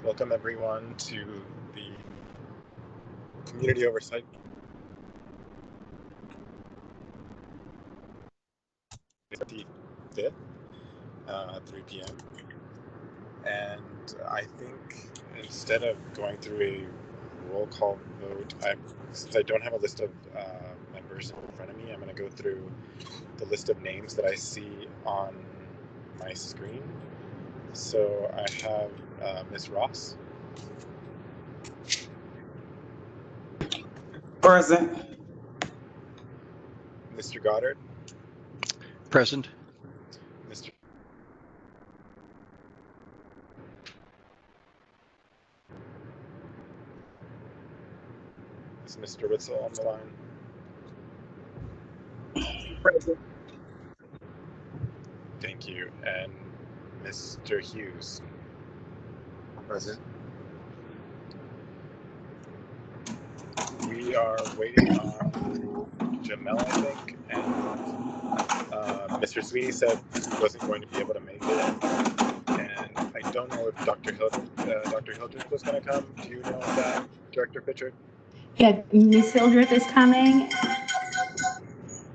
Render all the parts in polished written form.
Welcome everyone to the Community Oversight. The 5th, 3 p.m. And I think instead of going through a roll call vote, since I don't have a list of members in front of me, I'm going to go through the list of names that I see on my screen. So I have Ms. Ross. Present. Mr. Goddard. Present. Mr. Is Mr. Witzel on the line? Present. Thank you. And Mr. Hughes. Present. We are waiting on Jamel, I think, and Mr. Sweeney said he wasn't going to be able to make it, and I don't know if Dr. Hildreth was going to come. Do you know that, Director Pitchard? Yeah, Ms. Hildreth is coming.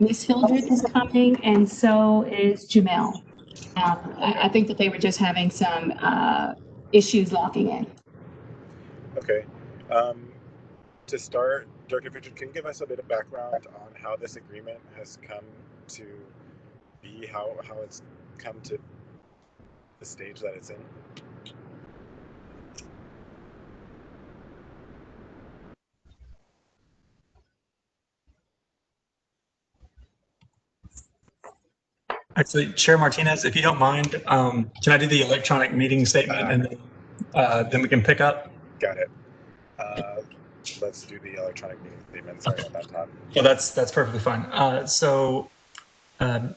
Ms. Hildreth is coming, and so is Jamel. I think that they were just having some issues logging in. Okay. To start, Director Pitchard, can you give us a bit of background on how this agreement has come to be, how it's come to the stage that it's in? Actually, Chair Martinez, if you don't mind, can I do the electronic meeting statement and then we can pick up? Got it. Let's do the electronic meeting statement. Sorry about that, Todd. Well, that's perfectly fine.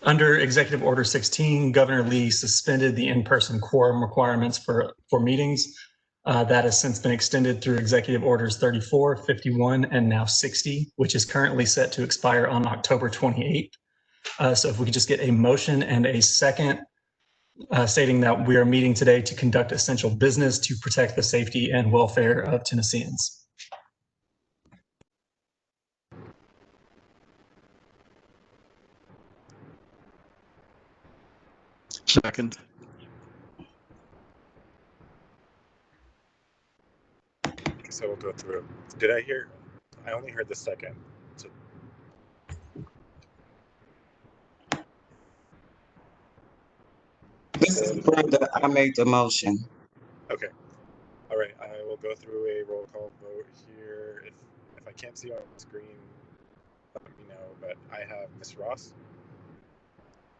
Under Executive Order 16, Governor Lee suspended the in-person quorum requirements for meetings. That has since been extended through Executive Orders 34, 51, and now 60, which is currently set to expire on October 28th. So if we could just get a motion and a second stating that we are meeting today to conduct essential business to protect the safety and welfare of Tennesseans. Second. So we'll go through. Did I hear? I only heard the second. So, This is Brenda. I made the motion. okay. All right. I will go through a roll call vote here. If I can't see on the screen, let me know. But I have Ms. Ross.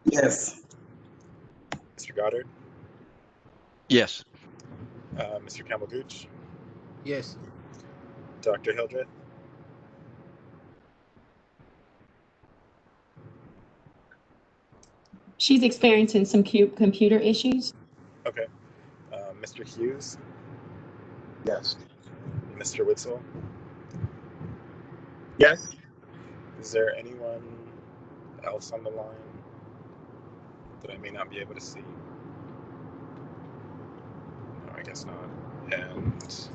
Yes. Mr. Goddard. Yes. Mr. Campbell-Gooch. Yes. Dr. Hildreth. She's experiencing some computer issues. Okay. Mr. Hughes. Yes. Mr. Witzel. Yes. Is there anyone else on the line that I may not be able to see? No, I guess not. And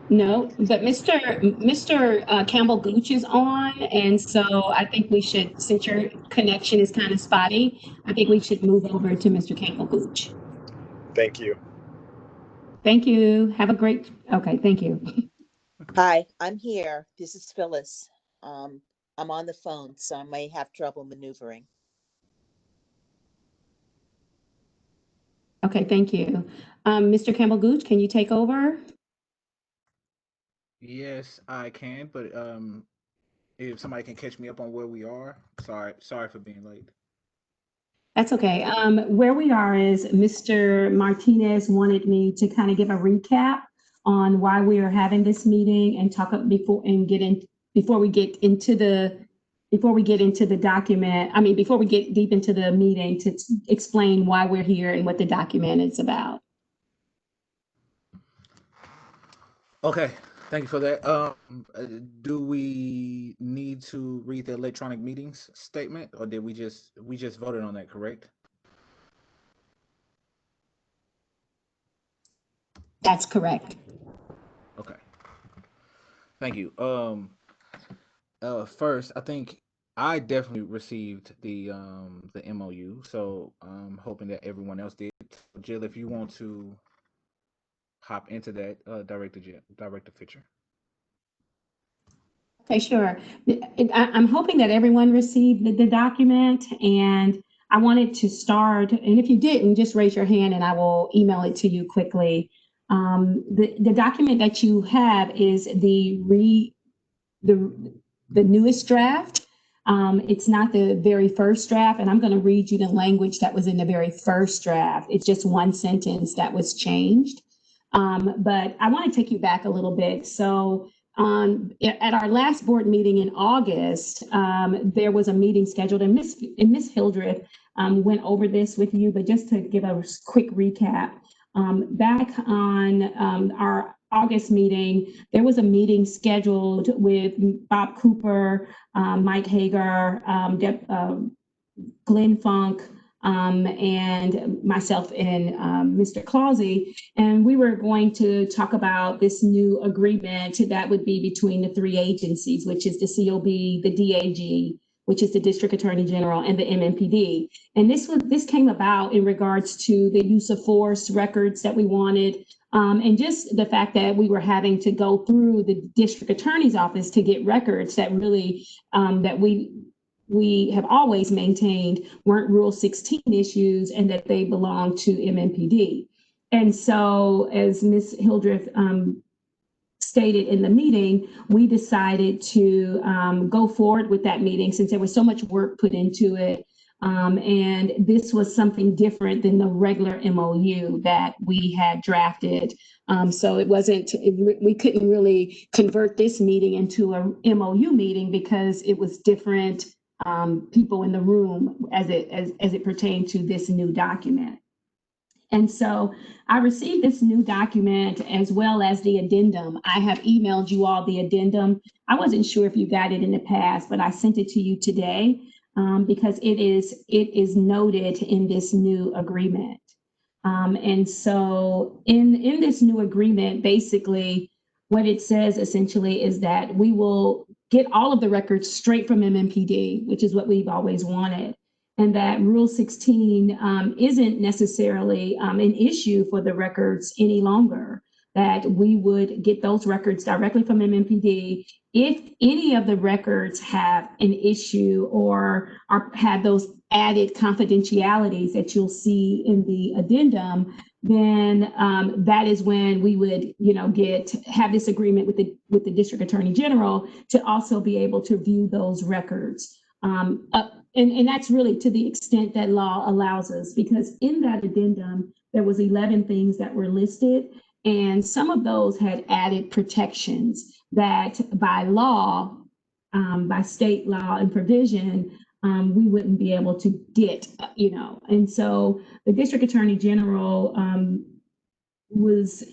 No, but Mr. Campbell-Gooch is on, and so I think we should, since your connection is kind of spotty, I think we should move over to Mr. Campbell-Gooch. thank you. Thank you. Have a great, okay, thank you. Hi, I'm here. This is Phyllis. I'm on the phone, so I may have trouble maneuvering. Okay, thank you. Mr. Campbell-Gooch, can you take over? Yes, I can, but if somebody can catch me up on where we are, sorry for being late. That's okay. Where we are is Mr. Martinez wanted me to kind of give a recap on why we are having this meeting and talk up before we get into the document. I mean, before we get deep into the meeting, to explain why we're here and what the document is about. Okay, thank you for that. Do we need to read the electronic meetings statement, or did we just voted on that, correct? That's correct. Okay. Thank you. First, I think I definitely received the MOU, so I'm hoping that everyone else did. Jill, if you want to hop into that, Director Fisher. Okay, sure. I'm hoping that everyone received the document, and I wanted to start, and if you didn't, just raise your hand and I will email it to you quickly. The document that you have is the newest draft. It's not the very first draft, and I'm going to read you the language that was in the very first draft. It's just one sentence that was changed. But I want to take you back a little bit. So at our last board meeting in August, there was a meeting scheduled, and Miss Hildreth went over this with you, but just to give a quick recap, back on our August meeting, there was a meeting scheduled with Bob Cooper, Mike Hager, Glenn Funk, and myself and Mr. Clausey, and we were going to talk about this new agreement that would be between the three agencies, which is the COB, the DAG, which is the District Attorney General, and the MMPD. And this came about in regards to the use of force records that we wanted, and just the fact that we were having to go through the District Attorney's office to get records that really that we have always maintained weren't Rule 16 issues and that they belong to MMPD. And so, as Ms. Hildreth stated in the meeting, we decided to go forward with that meeting since there was so much work put into it. And this was something different than the regular MOU that we had drafted. So we couldn't really convert this meeting into a MOU meeting because it was different people in the room as it pertained to this new document. And so I received this new document as well as the addendum. I have emailed you all the addendum. I wasn't sure if you got it in the past, but I sent it to you today because it is noted in this new agreement. And so in this new agreement, basically what it says essentially is that we will get all of the records straight from MMPD, which is what we've always wanted. And that Rule 16 isn't necessarily an issue for the records any longer, that we would get those records directly from MMPD. If any of the records have an issue or have those added confidentialities that you'll see in the addendum, then that is when we would, have this agreement with the District Attorney General to also be able to view those records. And that's really to the extent that law allows us, because in that addendum, there was 11 things that were listed, and some of those had added protections that by law, by state law and provision, we wouldn't be able to get, And so the District Attorney General was,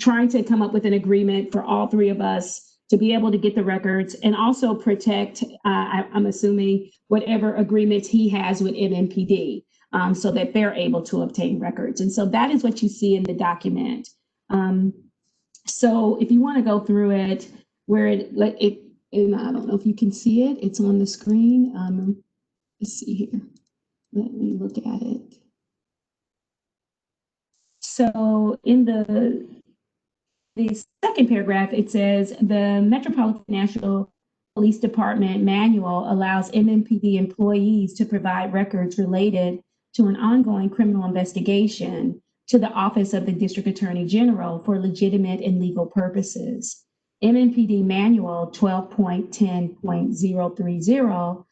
trying to come up with an agreement for all three of us to be able to get the records and also protect, I'm assuming, whatever agreements he has with MMPD so that they're able to obtain records. And so that is what you see in the document. So if you want to go through it, where and I don't know if you can see it, it's on the screen. Let's see here. Let me look at it. So in the second paragraph, it says the Metropolitan Nashville Police Department manual allows MMPD employees to provide records related to an ongoing criminal investigation to the Office of the District Attorney General for legitimate and legal purposes. MMPD Manual 12.10.030,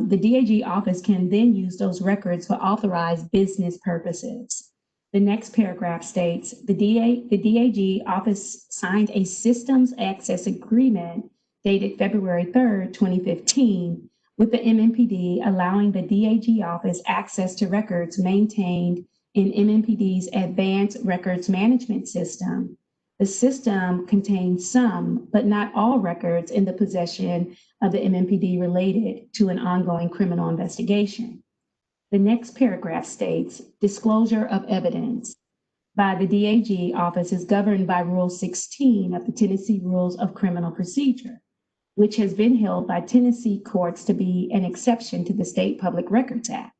the DAG office can then use those records for authorized business purposes. The next paragraph states, the DAG office signed a systems access agreement dated February 3rd, 2015, with the MMPD, allowing the DAG office access to records maintained in MMPD's Advanced Records Management System. The system contains some, but not all records in the possession of the MMPD related to an ongoing criminal investigation. The next paragraph states, disclosure of evidence. by the DAG office is governed by Rule 16 of the Tennessee Rules of Criminal Procedure, which has been held by Tennessee courts to be an exception to the State Public Records Act.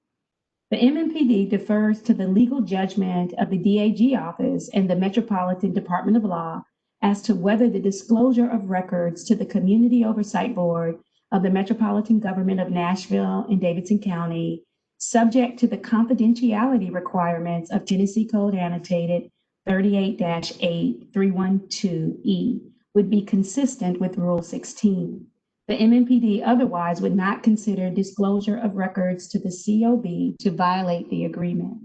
The MMPD defers to the legal judgment of the DAG office and the Metropolitan Department of Law as to whether the disclosure of records to the Community Oversight Board of the Metropolitan Government of Nashville and Davidson County, subject to the confidentiality requirements of Tennessee Code Annotated 38-8312E, would be consistent with Rule 16. The MMPD otherwise would not consider disclosure of records to the COB to violate the agreement.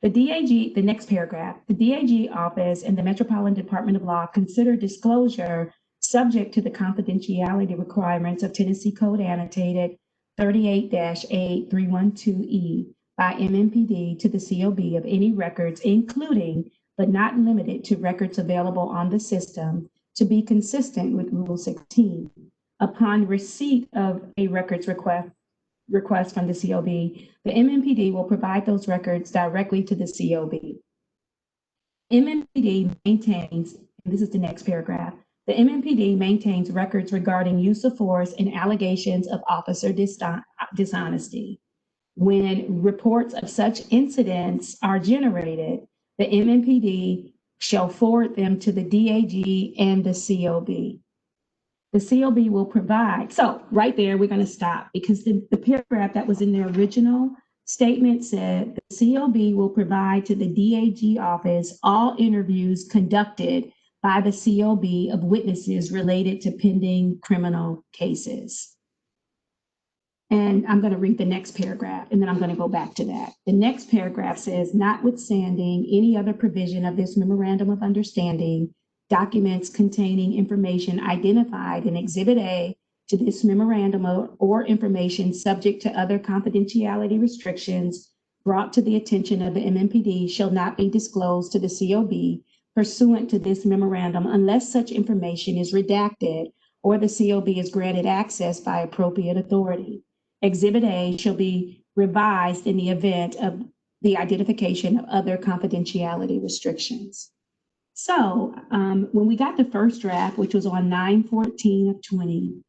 The next paragraph, the DAG office and the Metropolitan Department of Law consider disclosure subject to the confidentiality requirements of Tennessee Code Annotated 38-8312E by MMPD to the COB of any records, including but not limited to records available on the system, to be consistent with Rule 16. Upon receipt of a records request from the COB, the MMPD will provide those records directly to the COB. MMPD maintains, and this is the next paragraph, the MMPD maintains records regarding use of force and allegations of officer dishonesty. When reports of such incidents are generated, the MMPD shall forward them to the DAG and the COB. The COB will provide, so right there, we're going to stop because the paragraph that was in the original statement said the COB will provide to the DAG office all interviews conducted by the COB of witnesses related to pending criminal cases. And I'm going to read the next paragraph, and then I'm going to go back to that. The next paragraph says, notwithstanding any other provision of this memorandum of understanding, documents containing information identified in Exhibit A to this memorandum or information subject to other confidentiality restrictions brought to the attention of the MMPD shall not be disclosed to the COB pursuant to this memorandum unless such information is redacted or the COB is granted access by appropriate authority. Exhibit A shall be revised in the event of the identification of other confidentiality restrictions. So when we got the first draft, which was on 9/14/20,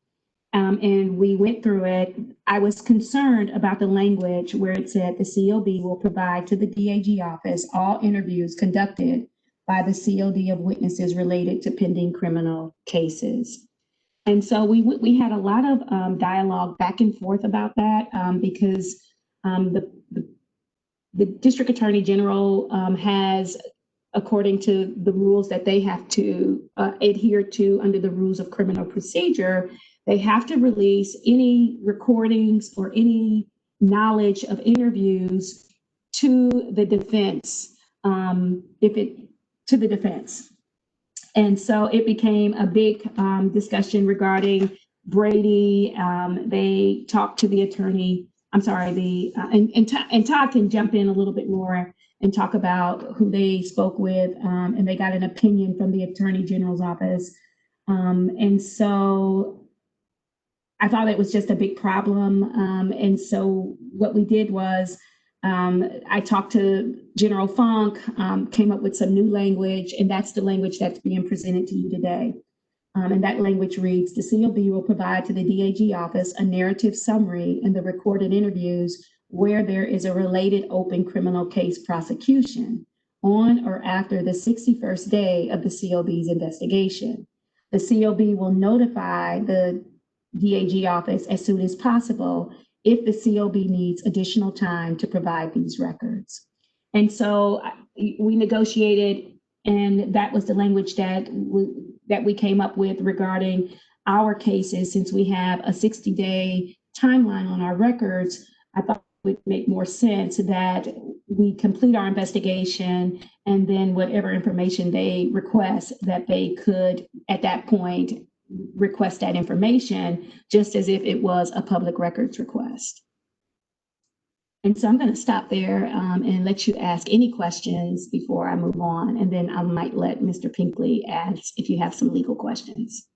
and we went through it, I was concerned about the language where it said the COB will provide to the DAG office all interviews conducted by the COD of witnesses related to pending criminal cases. And so we had a lot of dialogue back and forth about that because the District Attorney General has, according to the rules that they have to adhere to under the rules of criminal procedure, they have to release any recordings or any knowledge of interviews to the defense, to the defense. And so it became a big discussion regarding Brady. They talked to the attorney, I'm sorry, and Todd can jump in a little bit more and talk about who they spoke with, and they got an opinion from the Attorney General's office. And so I thought it was just a big problem. And so what we did was I talked to General Funk, came up with some new language, and that's the language that's being presented to you today. And that language reads, the COB will provide to the DAG office a narrative summary in the recorded interviews where there is a related open criminal case prosecution on or after the 61st day of the COB's investigation. The COB will notify the DAG office as soon as possible if the COB needs additional time to provide these records. And so we negotiated, and that was the language that we came up with regarding our cases. Since we have a 60-day timeline on our records, I thought it would make more sense that we complete our investigation, and then whatever information they request, that they could, at that point, request that information just as if it was a public records request. And so I'm going to stop there and let you ask any questions before I move on, and then I might let Mr. Pinkley ask if you have some legal questions.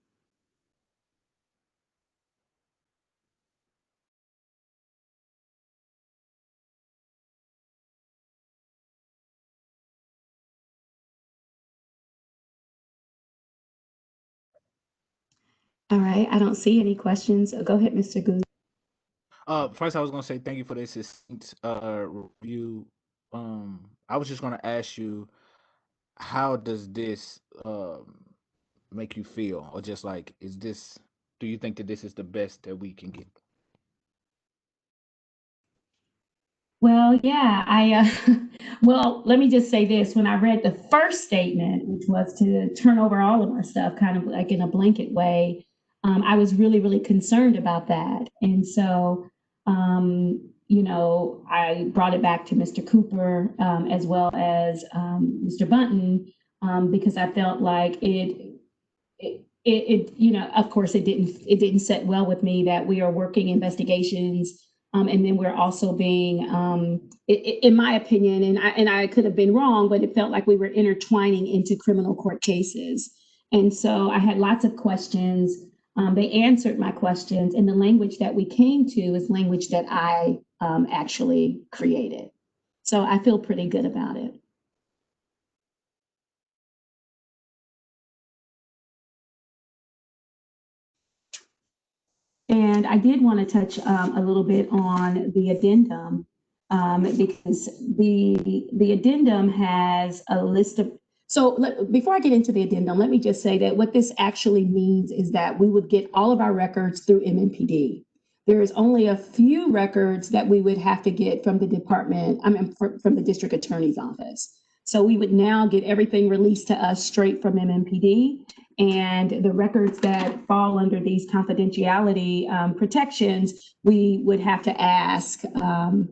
All right, I don't see any questions. Go ahead, Mr. Goode. First, I was gonna say thank you for this succinct review. I was just gonna ask you, how does this make you feel, or just like, is this? Do you think that this is the best that we can get? Well, yeah, well, let me just say this. When I read the first statement, which was to turn over all of our stuff, kind of like in a blanket way, I was really, really concerned about that. And so, I brought it back to Mr. Cooper, as well as Mr. Bunton, because I felt like of course, it didn't set well with me that we are working investigations, and then we're also being, in my opinion, and I could have been wrong, but it felt like we were intertwining into criminal court cases. And so I had lots of questions. They answered my questions, and the language that we came to is language that I actually created. So I feel pretty good about it. And I did want to touch a little bit on the addendum, because the addendum has a list of, before I get into the addendum, let me just say that what this actually means is that we would get all of our records through MMPD. There is only a few records that we would have to get from the department, from the district attorney's office. So we would now get everything released to us straight from MMPD. And the records that fall under these confidentiality protections, we would have to ask, the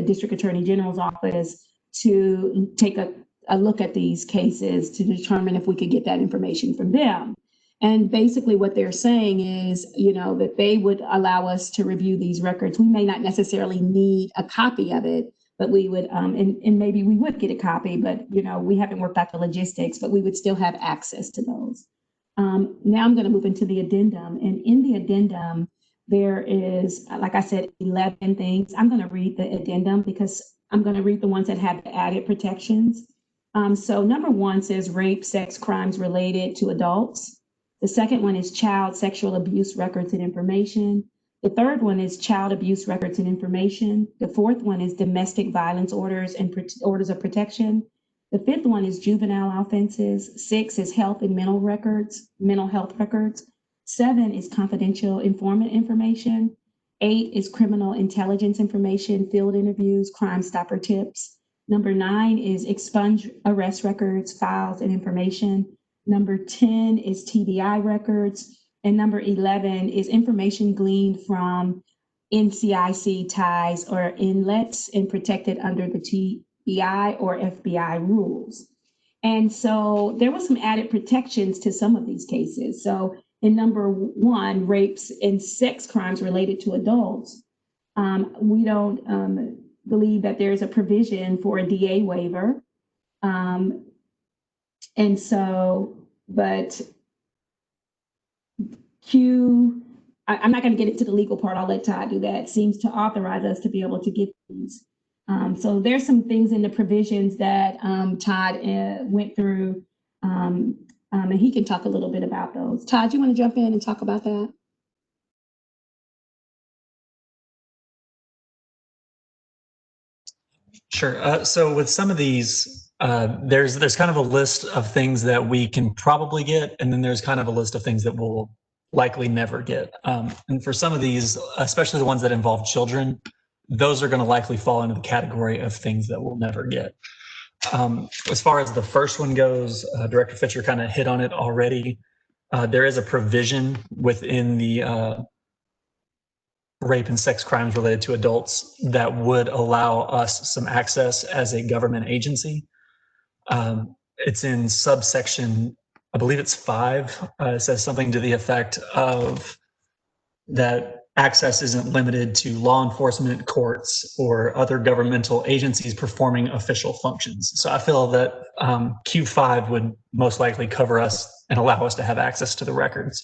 district attorney general's office to take a look at these cases to determine if we could get that information from them. And basically what they're saying is, that they would allow us to review these records. We may not necessarily need a copy of it, but we would, and maybe we would get a copy, but, we haven't worked out the logistics, but we would still have access to those. Now I'm going to move into the addendum. And in the addendum, there is, like I said, 11 things. I'm going to read the addendum because I'm going to read the ones that have the added protections. So number 1 says rape, sex crimes related to adults. The second one is child sexual abuse records and information. The third one is child abuse records and information. The fourth one is domestic violence orders and orders of protection. The fifth one is juvenile offenses. 6 is health and mental health records. 7 is confidential informant information. 8 is criminal intelligence information, field interviews, Crime Stopper tips. Number 9 is expunge arrest records, files, and information. Number 10 is TBI records. And number 11 is information gleaned from NCIC ties or inlets and protected under the TBI or FBI rules. And so there was some added protections to some of these cases. So in number 1, rapes and sex crimes related to adults, we don't believe that there's a provision for a DA waiver. And so, but I'm not going to get into the legal part. I'll let Todd do that. Seems to authorize us to be able to get these. So there's some things in the provisions that Todd went through, and he can talk a little bit about those. Todd, you want to jump in and talk about that? Sure. So with some of these, there's kind of a list of things that we can probably get, and then there's kind of a list of things that we'll likely never get. And for some of these, especially the ones that involve children, those are going to likely fall into the category of things that we'll never get. As far as the first one goes, Director Fitcher kind of hit on it already. There is a provision within the rape and sex crimes related to adults that would allow us some access as a government agency. It's in subsection, I believe it's 5. It says something to the effect of that access isn't limited to law enforcement, courts, or other governmental agencies performing official functions. So I feel that Q5 would most likely cover us and allow us to have access to the records.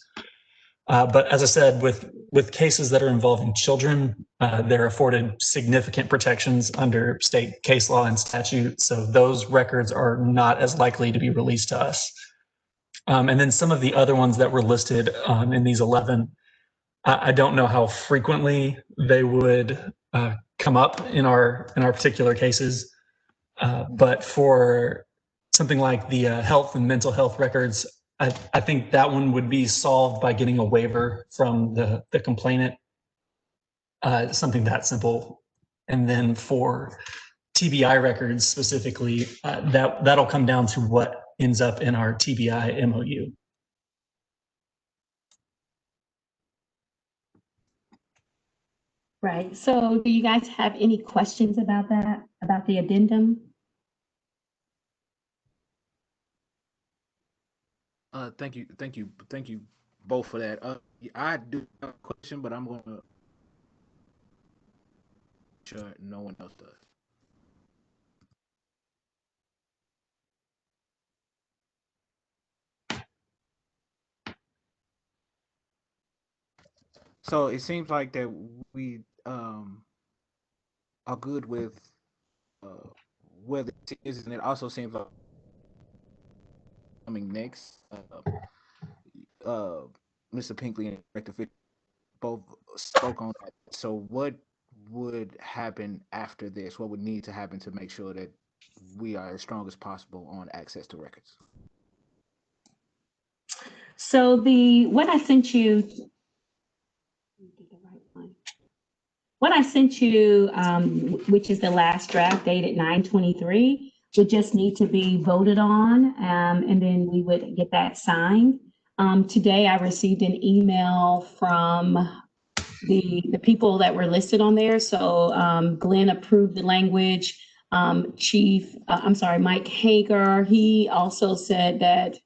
But as I said, with cases that are involving children, they're afforded significant protections under state case law and statute. So those records are not as likely to be released to us. And then some of the other ones that were listed in these 11, I don't know how frequently they would come up in our particular cases. But for something like the health and mental health records, I think that one would be solved by getting a waiver from the complainant, something that simple. And then for TBI records specifically, that'll come down to what ends up in our TBI MOU. Right. So do you guys have any questions about that, about the addendum? Thank you both for that. I do have a question, but I'm gonna sure no one else does. So it seems like that we are good with where this is, and it also seems like coming next. Mr. Pinkley and Director Fisher both spoke on that. So what would happen after this? What would need to happen to make sure that we are as strong as possible on access to records? So what I sent you, which is the last draft dated 9/23, would just need to be voted on, and then we would get that signed. Today I received an email from the people that were listed on there. So Glenn approved the language. Mike Hager, he also said that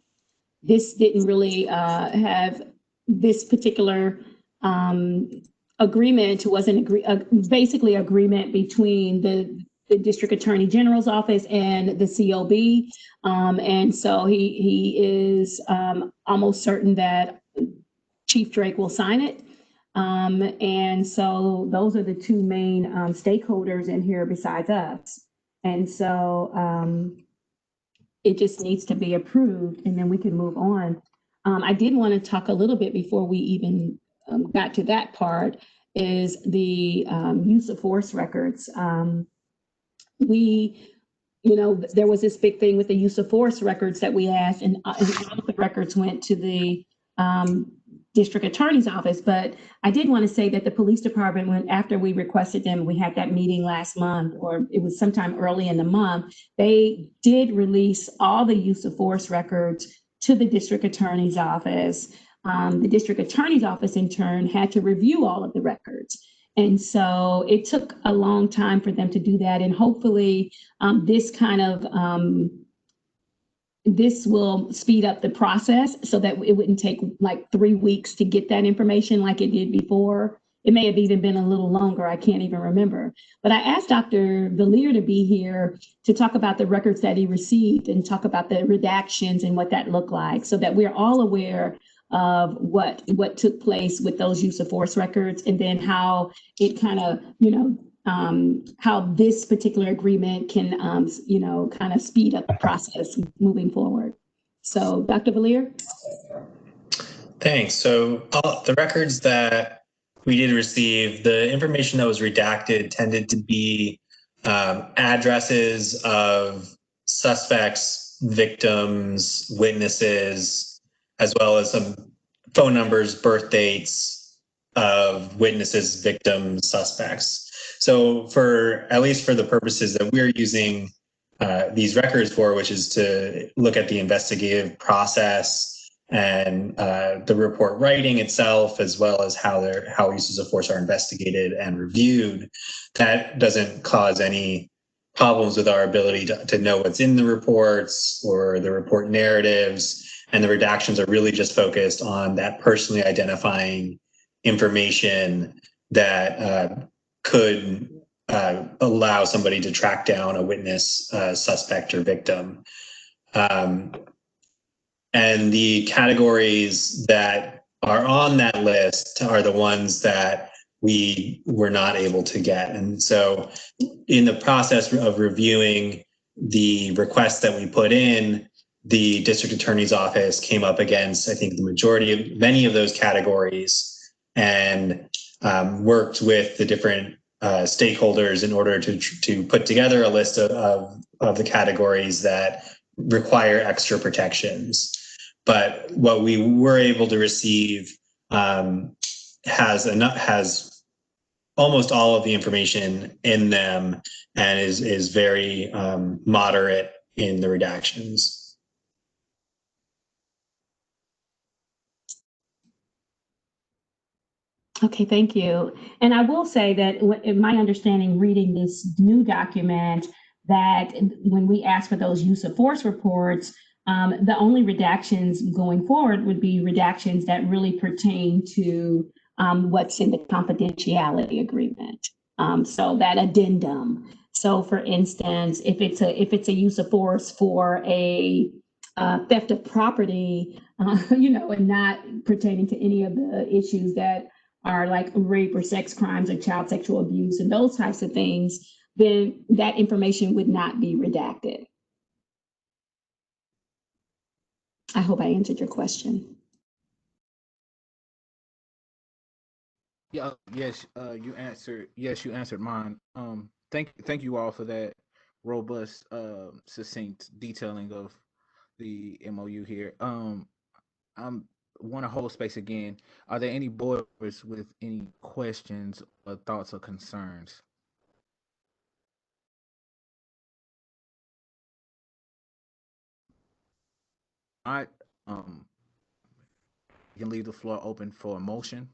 this didn't really have this particular agreement. It wasn't basically agreement between the District Attorney General's office and the COB. And so he is almost certain that Chief Drake will sign it. And so those are the two main stakeholders in here besides us. And so it just needs to be approved, and then we can move on. I did want to talk a little bit before we even got to that part, is the use of force records. There was this big thing with the use of force records that we asked, and all of the records went to the District Attorney's office. But I did want to say that the police department, after we requested them, we had that meeting last month, or it was sometime early in the month, they did release all the use of force records to the District Attorney's office. The District Attorney's office in turn had to review all of the records. And so it took a long time for them to do that. And hopefully this will speed up the process so that it wouldn't take like 3 weeks to get that information like it did before. It may have even been a little longer. I can't even remember. But I asked Dr. Villier to be here to talk about the records that he received and talk about the redactions and what that looked like, so that we're all aware of what took place with those use of force records, and then how it kind of, how this particular agreement can, kind of speed up the process moving forward. So, Dr. Villier? Thanks. So the records that we did receive, the information that was redacted tended to be addresses of suspects, victims, witnesses, as well as some phone numbers, birth dates of witnesses, victims, suspects. So at least for the purposes that we're using these records for, which is to look at the investigative process and the report writing itself, as well as how uses of force are investigated and reviewed, that doesn't cause any problems with our ability to know what's in the reports or the report narratives. And the redactions are really just focused on that personally identifying information that could allow somebody to track down a witness, suspect, or victim. And the categories that are on that list are the ones that we were not able to get. And so in the process of reviewing the requests that we put in, the district attorney's office came up against, I think, many of those categories, and worked with the different stakeholders in order to put together a list of the categories that require extra protections. But what we were able to receive has almost all of the information in them, and is very moderate in the redactions. Okay, thank you. And I will say that in my understanding, reading this new document, that when we ask for those use of force reports, the only redactions going forward would be redactions that really pertain to what's in the confidentiality agreement. So that addendum. So for instance, if it's a use of force for a theft of property, and not pertaining to any of the issues that are like rape or sex crimes or child sexual abuse and those types of things, then that information would not be redacted. I hope I answered your question. Yeah, yes, you answered. Yes, you answered mine. Thank you all for that robust, succinct detailing of the MOU here. I'm want to hold space again. Are there any board members with any questions or thoughts or concerns? All right. You can leave the floor open for a motion.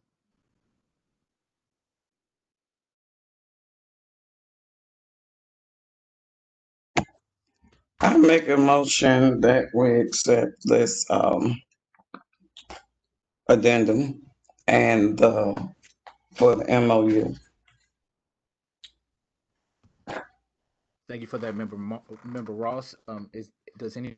I make a motion that we accept this addendum and for the MOU. Thank you for that, member Ross. Does any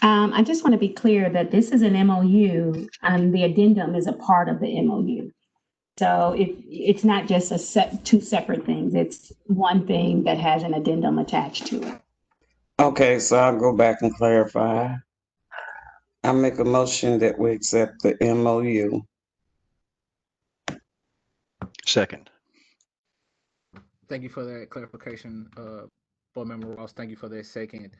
I just want to be clear that this is an MOU and the addendum is a part of the MOU. So it's not just two separate things. It's one thing that has an addendum attached to it. Okay, so I'll go back and clarify. I make a motion that we accept the MOU. Second. Thank you for that clarification, Board Member Ross. Thank you for that second.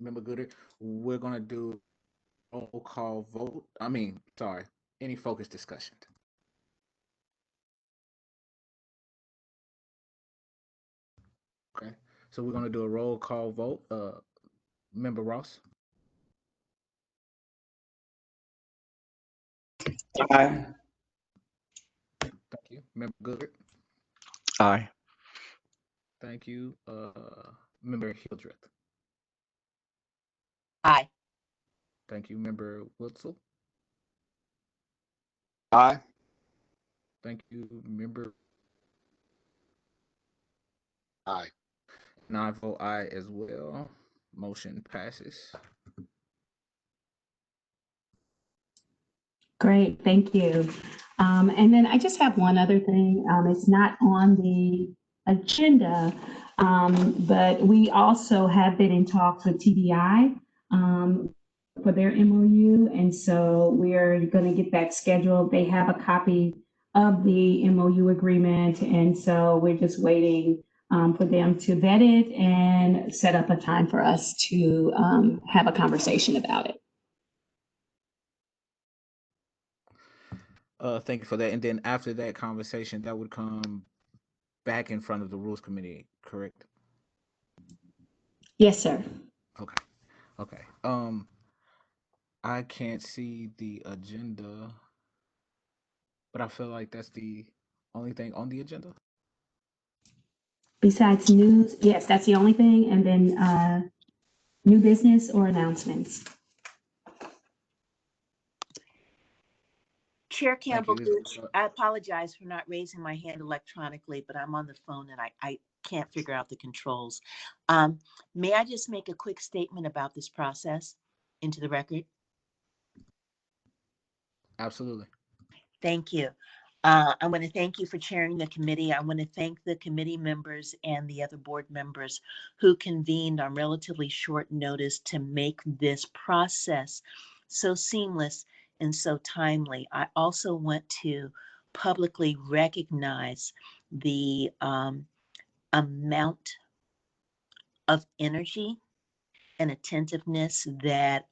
Member Goodard, we're gonna do a roll call vote. Any focused discussion? Okay, so we're gonna do a roll call vote. Member Ross? Aye. Thank you. Member Goodard? Aye. Thank you. Member Hildreth? Aye. Thank you. Member Witzel? Aye. Thank you. Member? Aye. And I vote aye as well. Motion passes. Great, thank you. And then I just have one other thing. It's not on the agenda, but we also have been in talks with TDI for their MOU. And so we're going to get that scheduled. They have a copy of the MOU agreement. And so we're just waiting for them to vet it and set up a time for us to have a conversation about it. Thank you for that. And then after that conversation, that would come back in front of the Rules Committee, correct? Yes, sir. Okay. I can't see the agenda, but I feel like that's the only thing on the agenda. Besides news, yes, that's the only thing. And then New business or announcements? Chair Thank Campbell you. Gooch, I apologize for not raising my hand electronically, but I'm on the phone and I can't figure out the controls. May I just make a quick statement about this process into the record? Absolutely. Thank you. I want to thank you for chairing the committee. I want to thank the committee members and the other board members who convened on relatively short notice to make this process so seamless and so timely. I also want to publicly recognize the amount of energy and attentiveness that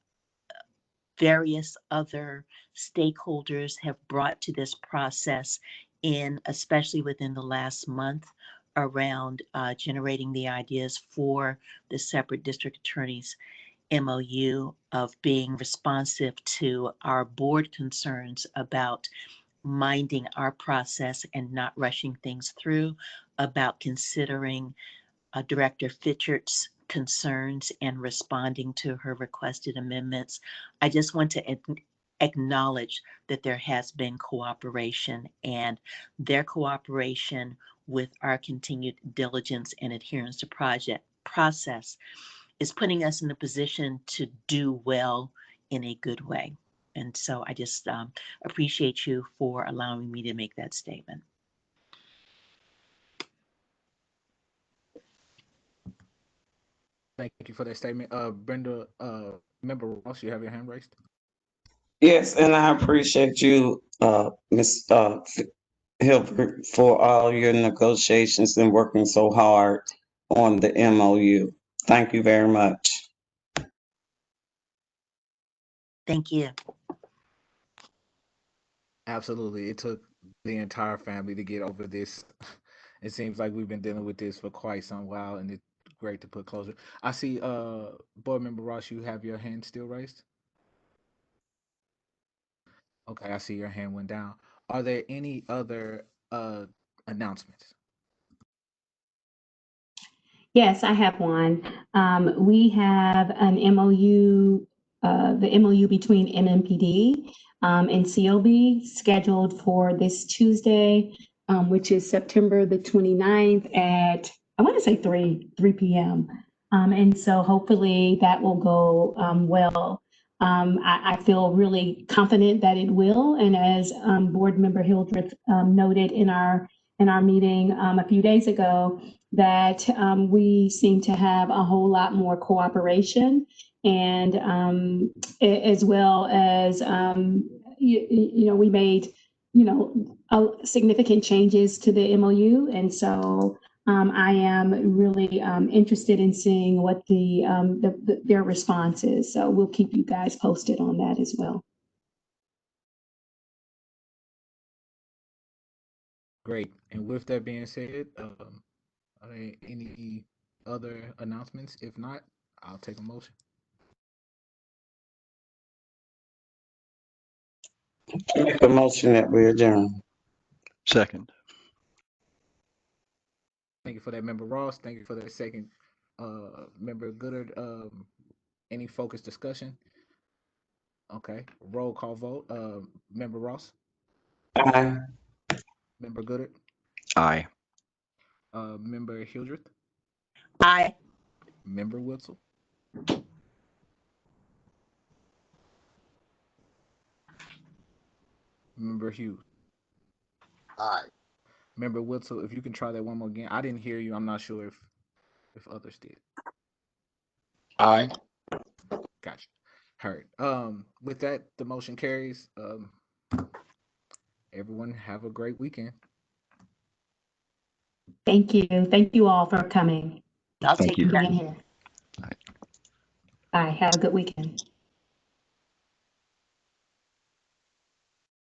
various other stakeholders have brought to this process especially within the last month around generating the ideas for the separate district attorneys MOU, of being responsive to our board concerns about minding our process and not rushing things through, about considering Director Fitchert's concerns and responding to her requested amendments. I just want to acknowledge that there has been cooperation, and their cooperation with our continued diligence and adherence to project process is putting us in a position to do well in a good way. And so I just appreciate you for allowing me to make that statement. Thank you for that statement. Brenda, Member Ross, you have your hand raised. Yes, and I appreciate you, Ms. Hilbert, for all your negotiations and working so hard on the MOU. Thank you very much. Thank you. Absolutely. It took the entire family to get over this. It seems like we've been dealing with this for quite some while, and it's great to put closure. I see, Board Member Ross, you have your hand still raised. Okay, I see your hand went down. Are there any other announcements? Yes, I have one. We have an MOU, the MOU between MMPD and COB scheduled for this Tuesday, which is September the 29th at, I want to say 3 p.m. And so hopefully that will go well. I feel really confident that it will. And as Board Member Hildreth noted in our meeting a few days ago, that we seem to have a whole lot more cooperation, and as well as we made significant changes to the MOU, and so I am really interested in seeing what their response is. So we'll keep you guys posted on that as well. Great. And with that being said, are there any other announcements? If not, I'll take a motion. Make a motion that we adjourn. Second. Thank you for that, Member Ross. Thank you for that second, Member Goodard. Any focused discussion? Okay, roll call vote. Member Ross, Aye. Member Goodard, Aye. Member Hildreth, Aye. Member Witzel, Member Hughes. Aye. Member Witzel, if you can try that one more again. I didn't hear you. I'm not sure if others did. Aye. Gotcha. Heard. With that, the motion carries. Everyone have a great weekend. Thank you. Thank you all for coming. I'll Thank take you. that. Being here. Bye. Have a good weekend.